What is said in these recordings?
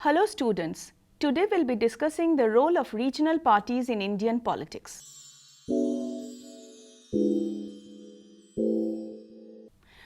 Hello students, today we'll be discussing the role of regional parties in Indian politics.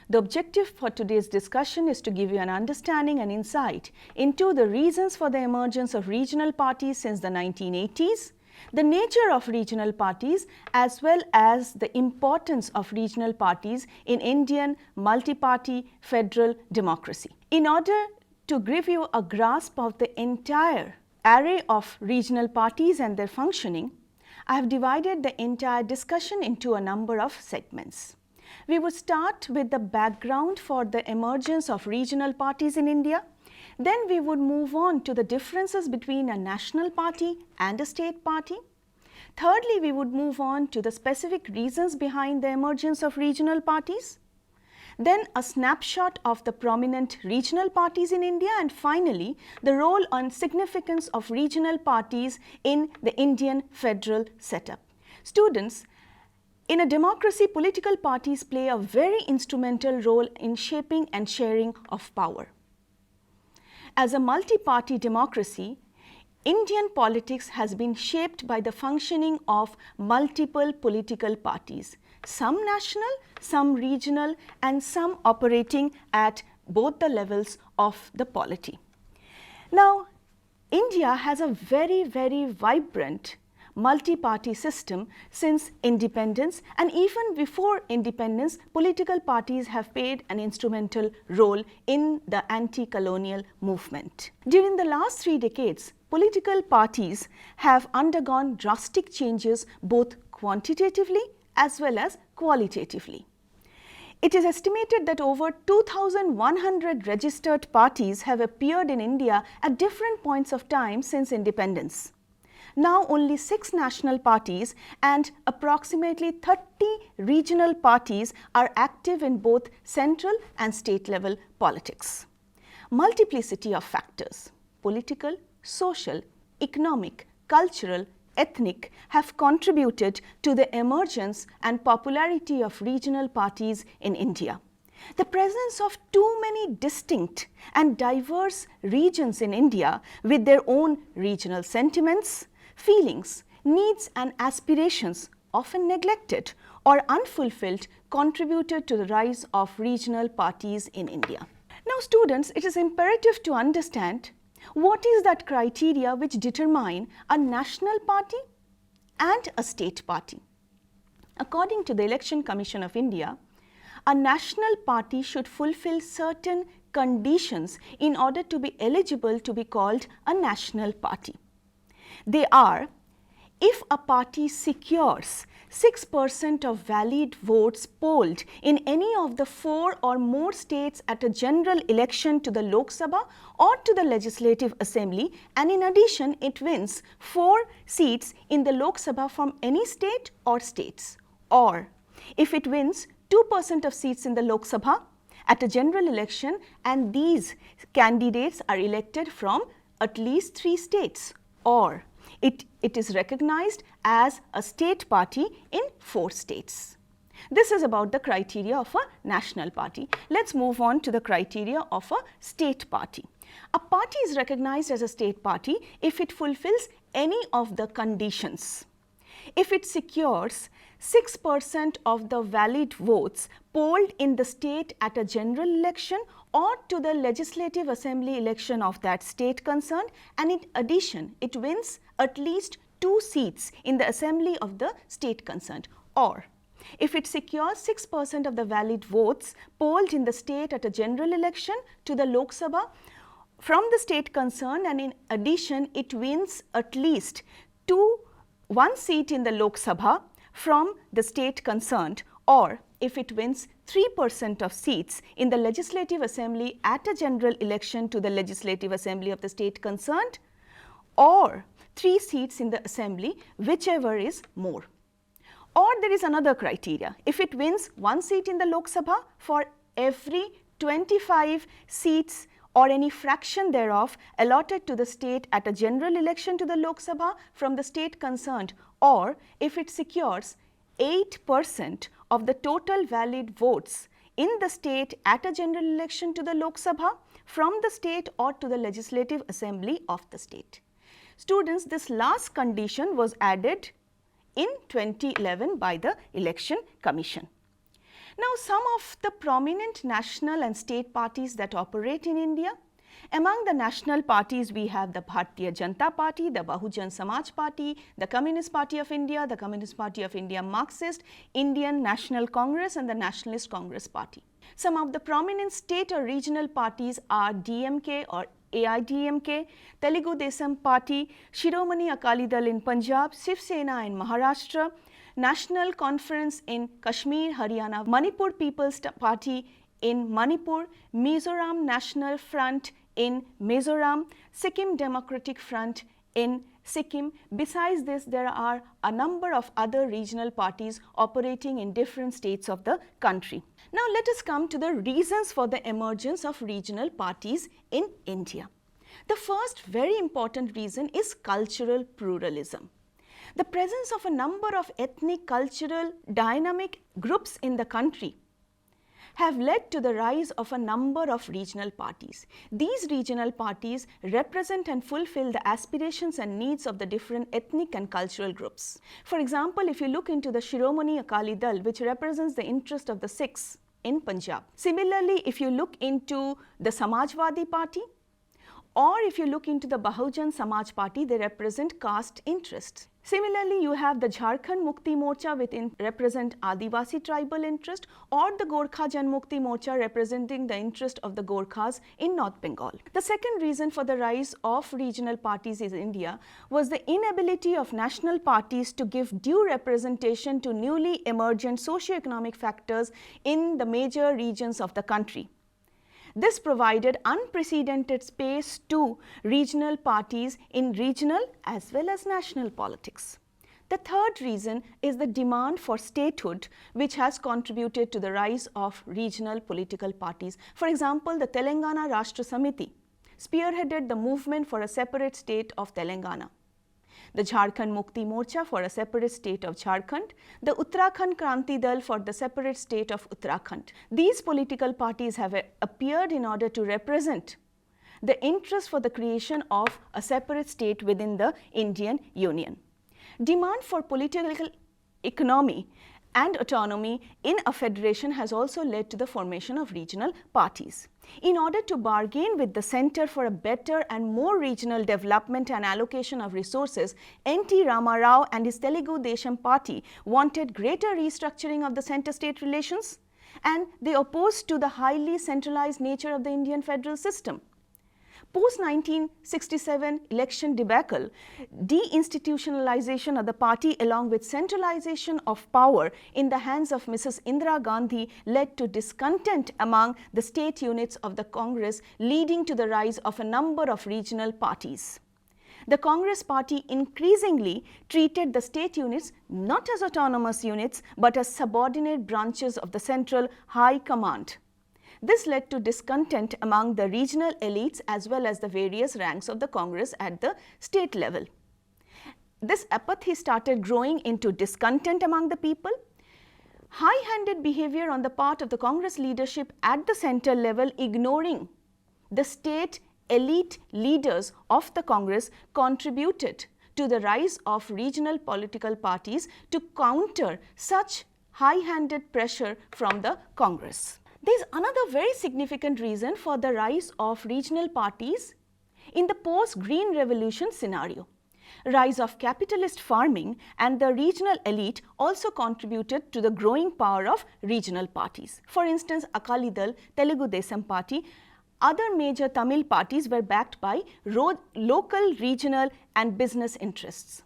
The objective for today's discussion is to give you an understanding and insight into the reasons for the emergence of regional parties since the 1980s, the nature of regional parties as well as the importance of regional parties in Indian multi-party federal democracy. In order to give you a grasp of the entire array of regional parties and their functioning, I have divided the entire discussion into a number of segments. We would start with the background for the emergence of regional parties in India. Then we would move on to the differences between a national party and a state party. Thirdly, we would move on to the specific reasons behind the emergence of regional parties. Then a snapshot of the prominent regional parties in India, and finally the role and significance of regional parties in the Indian federal setup. Students, in a democracy, political parties play a very instrumental role in shaping and sharing of power. As a multi-party democracy, Indian politics has been shaped by the functioning of multiple political parties, some national, some regional, and some operating at both the levels of the polity. Now, India has a very vibrant multi-party system since independence, and even before independence, political parties have played an instrumental role in the anti-colonial movement. During the last 3 decades, political parties have undergone drastic changes both quantitatively as well as qualitatively. It is estimated that over 2,100 registered parties have appeared in India at different points of time since independence. Now only 6 national parties and approximately 30 regional parties are active in both central and state level politics. Multiplicity of factors, political, social, economic, cultural, ethnic, have contributed to the emergence and popularity of regional parties in India. The presence of too many distinct and diverse regions in India with their own regional sentiments, feelings, needs and aspirations, often neglected or unfulfilled, contributed to the rise of regional parties in India. Now students, it is imperative to understand what is that criteria which determine a national party and a state party. According to the Election Commission of India, a national party should fulfill certain conditions in order to be eligible to be called a national party. They are: if a party secures 6% of valid votes polled in any of the 4 or more states at a general election to the Lok Sabha or to the Legislative Assembly, and in addition it wins 4 seats in the Lok Sabha from any state or states, or if it wins 2% of seats in the Lok Sabha at a general election and these candidates are elected from at least 3 states, or it is recognized as a state party in 4 states. This is about the criteria of a national party. Let's move on to the criteria of a state party. A party is recognized as a state party if it fulfills any of the conditions. If it secures 6% of the valid votes polled in the state at a general election or to the Legislative Assembly election of that state concerned, and in addition it wins at least 2 seats in the assembly of the state concerned, or if it secures 6% of the valid votes polled in the state at a general election to the Lok Sabha from the state concerned, and in addition it wins at least 1 seat in the Lok Sabha from the state concerned, or if it wins 3% of seats in the Legislative Assembly at a general election to the Legislative Assembly of the state concerned, or 3 seats in the assembly, whichever is more. Or there is another criteria: if it wins 1 seat in the Lok Sabha for every 25 seats or any fraction thereof allotted to the state at a general election to the Lok Sabha from the state concerned, or if it secures 8% of the total valid votes in the state at a general election to the Lok Sabha, from the state or to the legislative assembly of the state. Students, this last condition was added in 2011 by the Election Commission. Now, some of the prominent national and state parties that operate in India. Among the national parties, we have the Bharatiya Janata Party, the Bahujan Samaj Party, the Communist Party of India, the Communist Party of India Marxist, Indian National Congress and the Nationalist Congress Party. Some of the prominent state or regional parties are DMK or AIDMK, Telugu Desam Party, Shiromani Akali Dal in Punjab, Shiv Sena in Maharashtra, National Conference in Kashmir, Haryana, Manipur People's Party in Manipur, Mizoram National Front in Mizoram, Sikkim Democratic Front in Sikkim. Besides this, there are a number of other regional parties operating in different states of the country. Now, let us come to the reasons for the emergence of regional parties in India. The first very important reason is cultural pluralism. The presence of a number of ethnic, cultural, dynamic groups in the country have led to the rise of a number of regional parties. These regional parties represent and fulfill the aspirations and needs of the different ethnic and cultural groups. For example, if you look into the Shiromani Akali Dal, which represents the interest of the Sikhs in Punjab. Similarly, if you look into the Samajwadi Party, or if you look into the Bahujan Samaj Party, they represent caste interests. Similarly, you have the Jharkhand Mukti Morcha which represent Adivasi tribal interest, or the Gorkha Janmukti Morcha representing the interest of the Gorkhas in North Bengal. The second reason for the rise of regional parties in India was the inability of national parties to give due representation to newly emergent socio-economic factors in the major regions of the country. This provided unprecedented space to regional parties in regional as well as national politics. The third reason is the demand for statehood, which has contributed to the rise of regional political parties. For example, the Telangana Rashtra Samiti spearheaded the movement for a separate state of Telangana. The Jharkhand Mukti Morcha for a separate state of Jharkhand, the Uttarakhand Kranti Dal for the separate state of Uttarakhand. These political parties have appeared in order to represent the interest for the creation of a separate state within the Indian Union. Demand for political economy and autonomy in a federation has also led to the formation of regional parties. In order to bargain with the centre for a better and more regional development and allocation of resources, N.T. Rama Rao and his Telugu Desam Party wanted greater restructuring of the centre-state relations, and they opposed to the highly centralized nature of the Indian federal system. Post-1967 election debacle, deinstitutionalization of the party along with centralization of power in the hands of Mrs. Indira Gandhi led to discontent among the state units of the Congress, leading to the rise of a number of regional parties. The Congress party increasingly treated the state units not as autonomous units but as subordinate branches of the central high command. This led to discontent among the regional elites as well as the various ranks of the Congress at the state level. This apathy started growing into discontent among the people. High-handed behavior on the part of the Congress leadership at the centre level, ignoring the state elite leaders of the Congress, contributed to the rise of regional political parties to counter such high-handed pressure from the Congress. There is another very significant reason for the rise of regional parties in the post-Green Revolution scenario. Rise of capitalist farming and the regional elite also contributed to the growing power of regional parties. For instance, Akali Dal, Telugu Desam Party, other major Tamil parties were backed by local, regional and business interests.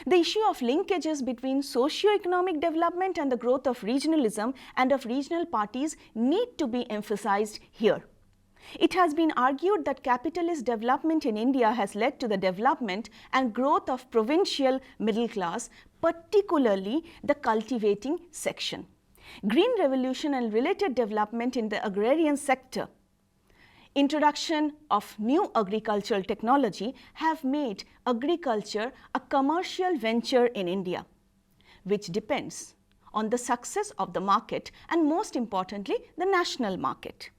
The issue of linkages between socio-economic development and the growth of regionalism and of regional parties need to be emphasized here. It has been argued that capitalist development in India has led to the development and growth of provincial middle class, particularly the cultivating section. Green Revolution and related development in the agrarian sector, introduction of new agricultural technology have made agriculture a commercial venture in India, which depends on the success of the market and, most importantly, the national market.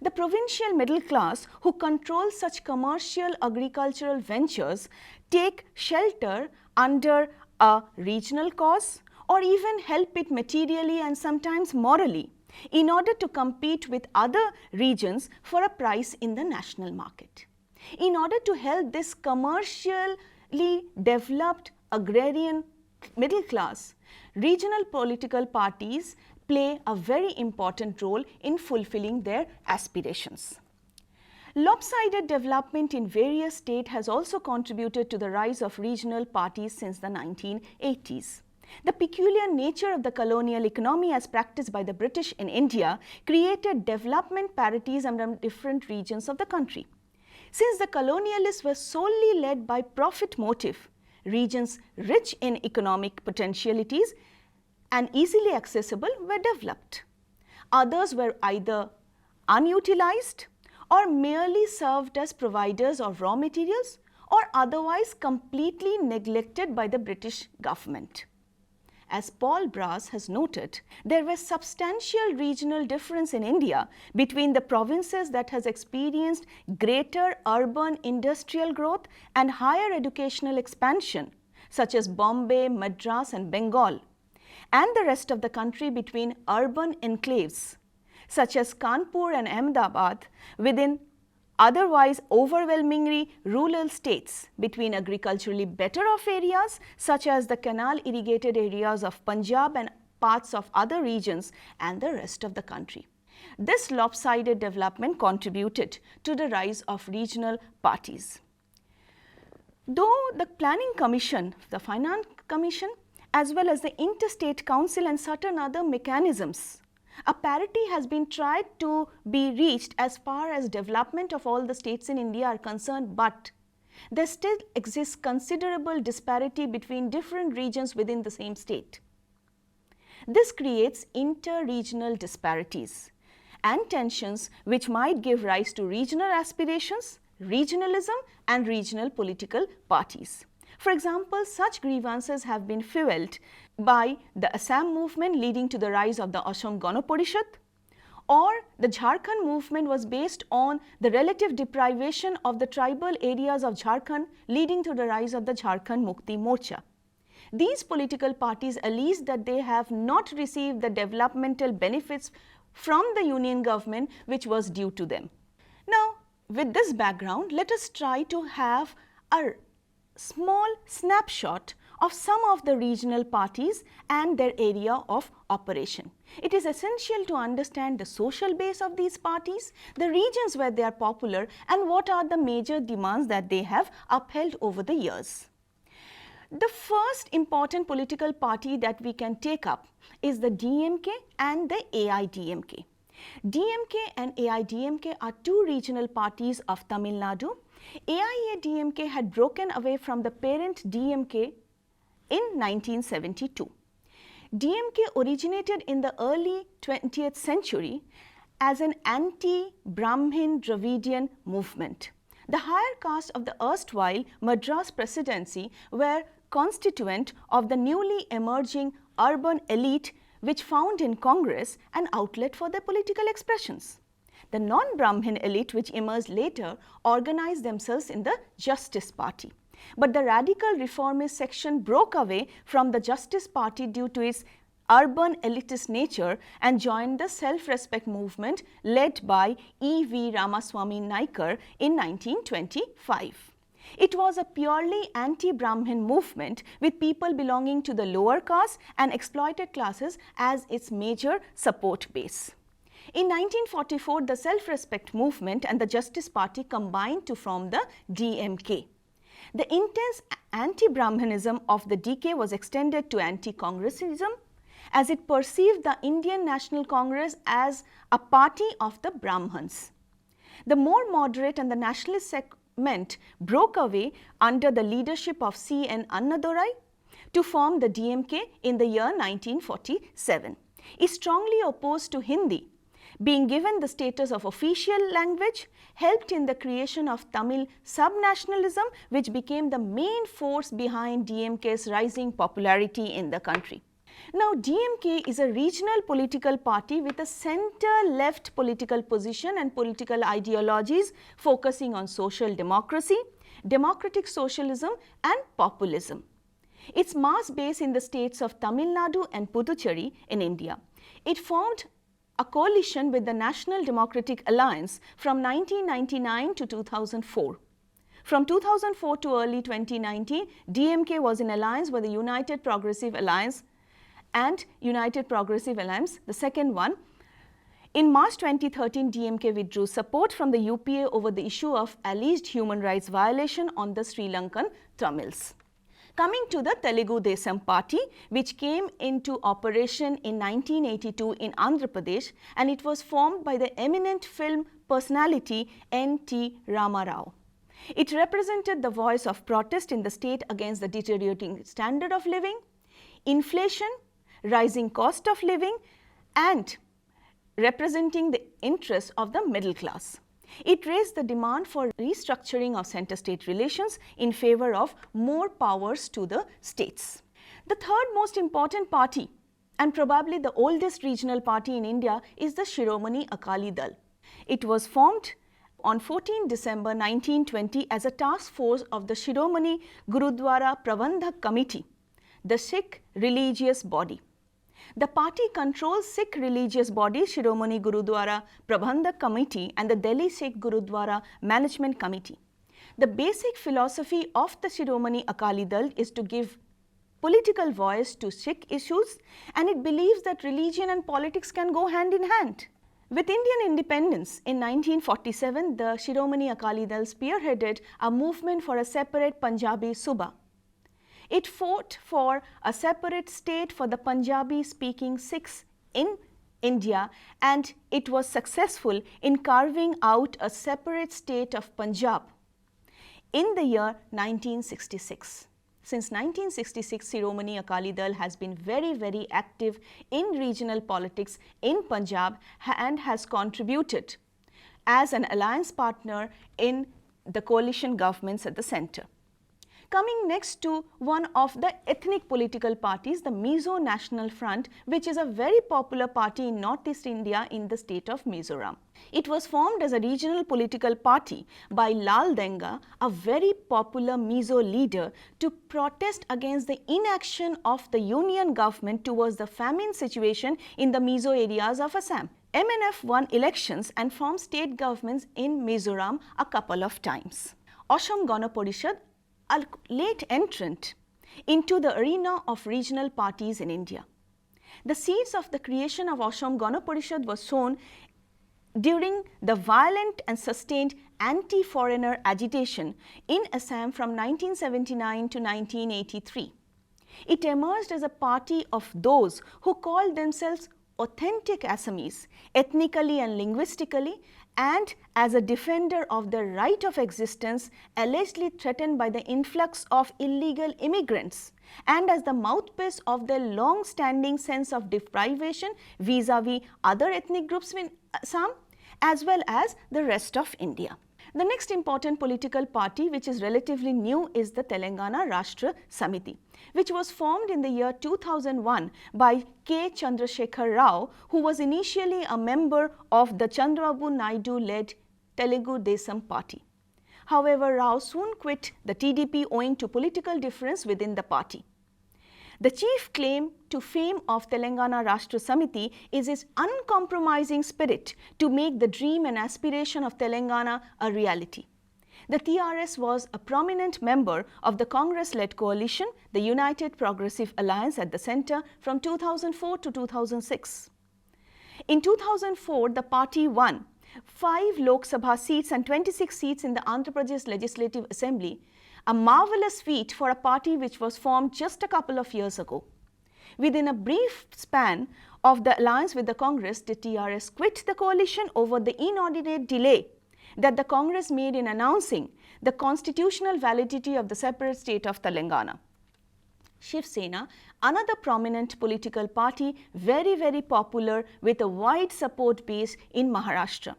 The provincial middle class who control such commercial agricultural ventures take shelter under a regional cause or even help it materially and sometimes morally in order to compete with other regions for a price in the national market. In order to help this commercially developed agrarian middle class, regional political parties play a very important role in fulfilling their aspirations. Lopsided development in various states has also contributed to the rise of regional parties since the 1980s. The peculiar nature of the colonial economy as practiced by the British in India created development parities among different regions of the country. Since the colonialists were solely led by profit motive, regions rich in economic potentialities and easily accessible were developed. Others were either unutilized or merely served as providers of raw materials or otherwise completely neglected by the British government. As Paul Brass has noted, there was substantial regional difference in India between the provinces that has experienced greater urban industrial growth and higher educational expansion, such as Bombay, Madras and Bengal, and the rest of the country between urban enclaves, such as Kanpur and Ahmedabad, within otherwise overwhelmingly rural states, between agriculturally better off areas such as the canal irrigated areas of Punjab and parts of other regions and the rest of the country. This lopsided development contributed to the rise of regional parties. Though the Planning Commission, the Finance Commission, as well as the Interstate Council and certain other mechanisms, a parity has been tried to be reached as far as development of all the states in India are concerned, but there still exists considerable disparity between different regions within the same state. This creates inter-regional disparities and tensions which might give rise to regional aspirations, regionalism and regional political parties. For example, such grievances have been fueled by the Assam movement leading to the rise of the Assam Gana Parishad, or the Jharkhand movement was based on the relative deprivation of the tribal areas of Jharkhand leading to the rise of the Jharkhand Mukti Morcha. These political parties allege that they have not received the developmental benefits from the union government which was due to them. Now, with this background, let us try to have a small snapshot of some of the regional parties and their area of operation. It is essential to understand the social base of these parties, the regions where they are popular, and what are the major demands that they have upheld over the years. The first important political party that we can take up is the DMK and the AIDMK. DMK and AIDMK are two regional parties of Tamil Nadu. AIADMK had broken away from the parent DMK in 1972. DMK originated in the early 20th century as an anti-Brahmin Dravidian movement. The higher caste of the erstwhile Madras Presidency were constituent of the newly emerging urban elite which found in Congress an outlet for their political expressions. The non-Brahmin elite which emerged later organized themselves in the Justice Party. But the radical reformist section broke away from the Justice Party due to its urban elitist nature and joined the self-respect movement led by E.V. Ramaswamy Naikar in 1925. It was a purely anti-Brahmin movement with people belonging to the lower caste and exploited classes as its major support base. In 1944, the self-respect movement and the Justice Party combined to form the DMK. The intense anti-Brahminism of the DK was extended to anti-Congressism as it perceived the Indian National Congress as a party of the Brahmins. The more moderate and the nationalist segment broke away under the leadership of C.N. Annadurai to form the DMK in the year 1947. It strongly opposed to Hindi being given the status of official language, helped in the creation of Tamil subnationalism, which became the main force behind DMK's rising popularity in the country. Now, DMK is a regional political party with a center-left political position and political ideologies focusing on social democracy, democratic socialism and populism. Its mass base in the states of Tamil Nadu and Puducherry in India. It formed a coalition with the National Democratic Alliance from 1999 to 2004. From 2004 to early 2019, DMK was in alliance with the United Progressive Alliance and United Progressive Alliance, the second one. In March 2013, DMK withdrew support from the UPA over the issue of alleged human rights violation on the Sri Lankan Tamils. Coming to the Telugu Desam Party, which came into operation in 1982 in Andhra Pradesh, and it was formed by the eminent film personality N.T. Rama Rao. It represented the voice of protest in the state against the deteriorating standard of living, inflation, rising cost of living, and representing the interests of the middle class. It raised the demand for restructuring of center-state relations in favor of more powers to the states. The third most important party, and probably the oldest regional party in India, is the Shiromani Akali Dal. It was formed on 14 December 1920 as a task force of the Shiromani Gurudwara Prabandhak Committee, the Sikh religious body. The party controls Sikh religious body Shiromani Gurudwara Prabandhak Committee and the Delhi Sikh Gurudwara Management Committee. The basic philosophy of the Shiromani Akali Dal is to give political voice to Sikh issues, and it believes that religion and politics can go hand in hand. With Indian independence in 1947, the Shiromani Akali Dal spearheaded a movement for a separate Punjabi Suba. It fought for a separate state for the Punjabi-speaking Sikhs in India, and it was successful in carving out a separate state of Punjab in the year 1966. Since 1966, Shiromani Akali Dal has been very active in regional politics in Punjab and has contributed as an alliance partner in the coalition governments at the centre. Coming next to one of the ethnic political parties, the Mizo National Front, which is a very popular party in Northeast India in the state of Mizoram. It was formed as a regional political party by Lal Denga, a very popular Mizo leader, to protest against the inaction of the union government towards the famine situation in the Mizo areas of Assam. MNF won elections and formed state governments in Mizoram a couple of times. Assam Gana Parishad, a late entrant into the arena of regional parties in India. The seeds of the creation of Assam Gana Parishad was sown during the violent and sustained anti-foreigner agitation in Assam from 1979 to 1983. It emerged as a party of those who called themselves authentic Assamese, ethnically and linguistically, and as a defender of the right of existence allegedly threatened by the influx of illegal immigrants, and as the mouthpiece of their long-standing sense of deprivation vis-a-vis other ethnic groups in Assam as well as the rest of India. The next important political party, which is relatively new, is the Telangana Rashtra Samiti, which was formed in the year 2001 by K. Chandrasekhar Rao, who was initially a member of the Chandrababu Naidu-led Telugu Desam Party. However, Rao soon quit the TDP owing to political difference within the party. The chief claim to fame of Telangana Rashtra Samiti is its uncompromising spirit to make the dream and aspiration of Telangana a reality. The TRS was a prominent member of the Congress-led coalition, the United Progressive Alliance at the centre from 2004 to 2006. In 2004, the party won 5 Lok Sabha seats and 26 seats in the Andhra Pradesh Legislative Assembly, a marvellous feat for a party which was formed just a couple of years ago. Within a brief span of the alliance with the Congress, the TRS quit the coalition over the inordinate delay that the Congress made in announcing the constitutional validity of the separate state of Telangana. Shiv Sena, another prominent political party, very popular with a wide support base in Maharashtra.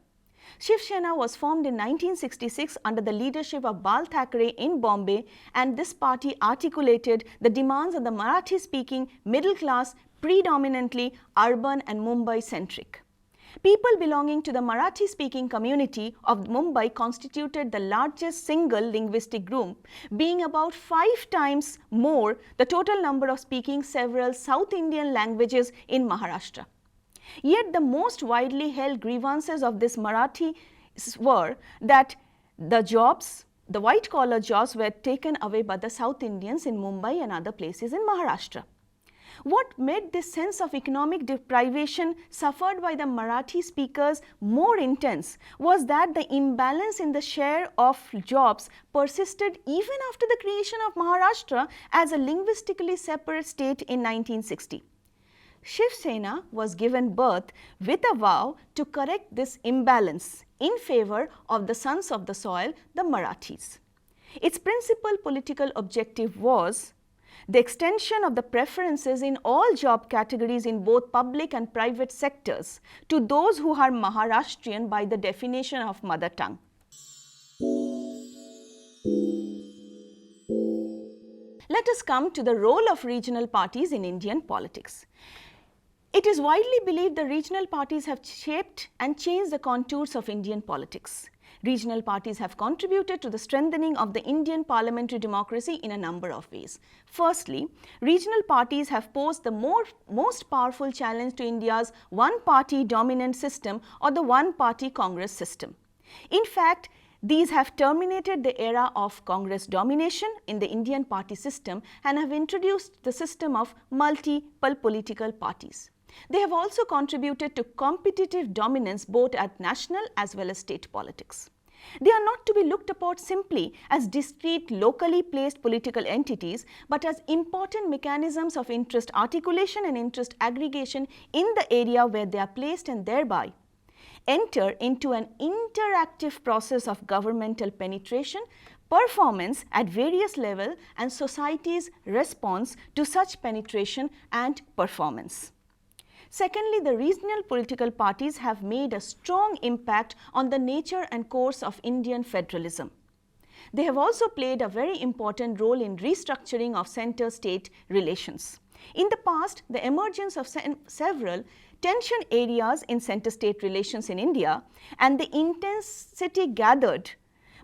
Shiv Sena was formed in 1966 under the leadership of Bal Thackeray in Bombay, and this party articulated the demands of the Marathi-speaking middle class predominantly urban and Mumbai-centric. People belonging to the Marathi-speaking community of Mumbai constituted the largest single linguistic group, being about 5 times more the total number of speaking several South Indian languages in Maharashtra. Yet the most widely held grievances of this Marathi were that the white-collar jobs were taken away by the South Indians in Mumbai and other places in Maharashtra. What made this sense of economic deprivation suffered by the Marathi speakers more intense was that the imbalance in the share of jobs persisted even after the creation of Maharashtra as a linguistically separate state in 1960. Shiv Sena was given birth with a vow to correct this imbalance in favor of the sons of the soil, the Marathis. Its principal political objective was the extension of the preferences in all job categories in both public and private sectors to those who are Maharashtrian by the definition of mother tongue. Let us come to the role of regional parties in Indian politics. It is widely believed the regional parties have shaped and changed the contours of Indian politics. Regional parties have contributed to the strengthening of the Indian parliamentary democracy in a number of ways. Firstly, regional parties have posed the most powerful challenge to India's one-party dominant system or the one-party Congress system. In fact, these have terminated the era of Congress domination in the Indian party system and have introduced the system of multiple political parties. They have also contributed to competitive dominance both at national as well as state politics. They are not to be looked upon simply as discrete locally placed political entities, but as important mechanisms of interest articulation and interest aggregation in the area where they are placed and thereby enter into an interactive process of governmental penetration, performance at various levels and society's response to such penetration and performance. Secondly, the regional political parties have made a strong impact on the nature and course of Indian federalism. They have also played a very important role in restructuring of center-state relations. In the past, the emergence of several tension areas in center-state relations in India and the intensity gathered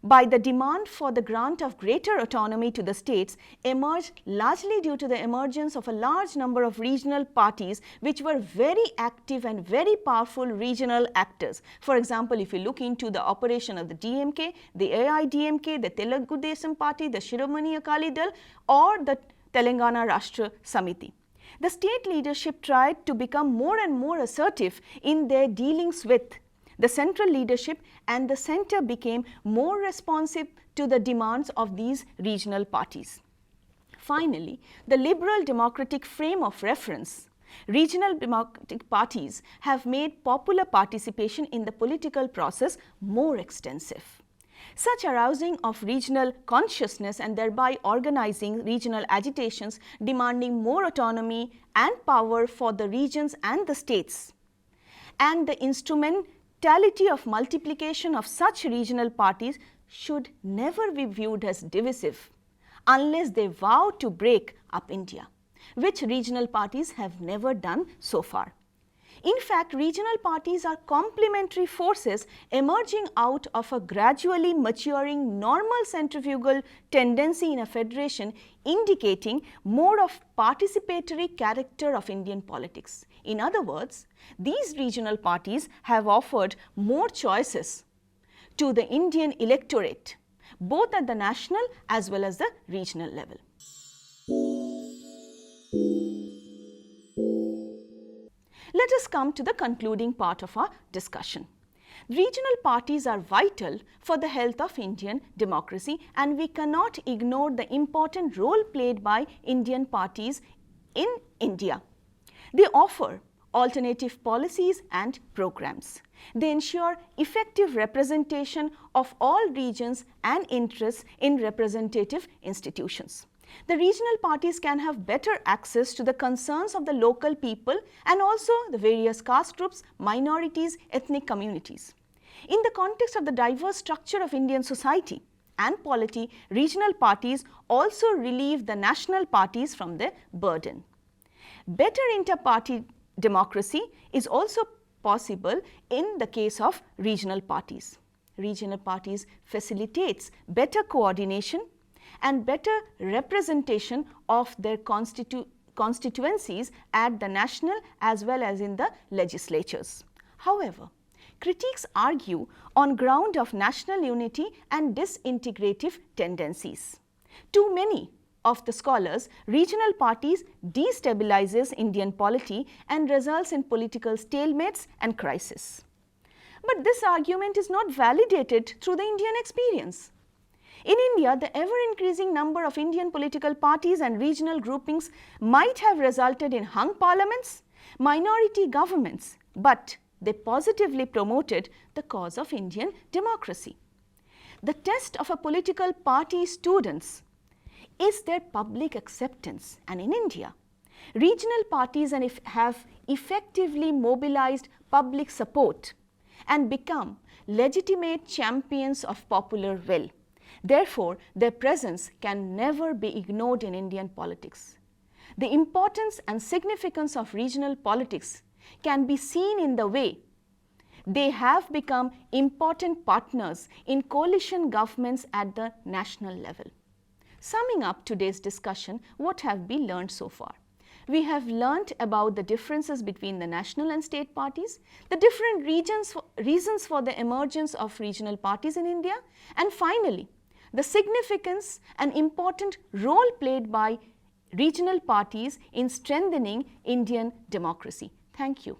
by the demand for the grant of greater autonomy to the states emerged largely due to the emergence of a large number of regional parties which were very active and very powerful regional actors. For example, if you look into the operation of the DMK, the AIDMK, the Telugu Desam Party, the Shiromani Akali Dal or the Telangana Rashtra Samiti. The state leadership tried to become more and more assertive in their dealings with the central leadership, and the center became more responsive to the demands of these regional parties. Finally, the liberal democratic frame of reference, regional democratic parties have made popular participation in the political process more extensive. Such arousing of regional consciousness and thereby organizing regional agitations demanding more autonomy and power for the regions and the states, and the instrumentality of multiplication of such regional parties should never be viewed as divisive unless they vow to break up India, which regional parties have never done so far. In fact, regional parties are complementary forces emerging out of a gradually maturing normal centrifugal tendency in a federation, indicating more of participatory character of Indian politics. In other words, these regional parties have offered more choices to the Indian electorate, both at the national as well as the regional level. Let us come to the concluding part of our discussion. Regional parties are vital for the health of Indian democracy, and we cannot ignore the important role played by Indian parties in India. They offer alternative policies and programs. They ensure effective representation of all regions and interests in representative institutions. The regional parties can have better access to the concerns of the local people and also the various caste groups, minorities, ethnic communities. In the context of the diverse structure of Indian society and polity, regional parties also relieve the national parties from their burden. Better inter-party democracy is also possible in the case of regional parties. Regional parties facilitates better coordination and better representation of their constituencies at the national as well as in the legislatures. However, critics argue on ground of national unity and disintegrative tendencies. To many of the scholars, regional parties destabilizes Indian polity and results in political stalemates and crisis. But this argument is not validated through the Indian experience. In India, the ever-increasing number of Indian political parties and regional groupings might have resulted in hung parliaments, minority governments, but they positively promoted the cause of Indian democracy. The test of a political party students is their public acceptance, and in India, regional parties have effectively mobilized public support and become legitimate champions of popular will. Therefore, their presence can never be ignored in Indian politics. The importance and significance of regional politics can be seen in the way they have become important partners in coalition governments at the national level. Summing up today's discussion, what have we learned so far? We have learnt about the differences between the national and state parties, the different reasons for the emergence of regional parties in India, and finally, the significance and important role played by regional parties in strengthening Indian democracy. Thank you.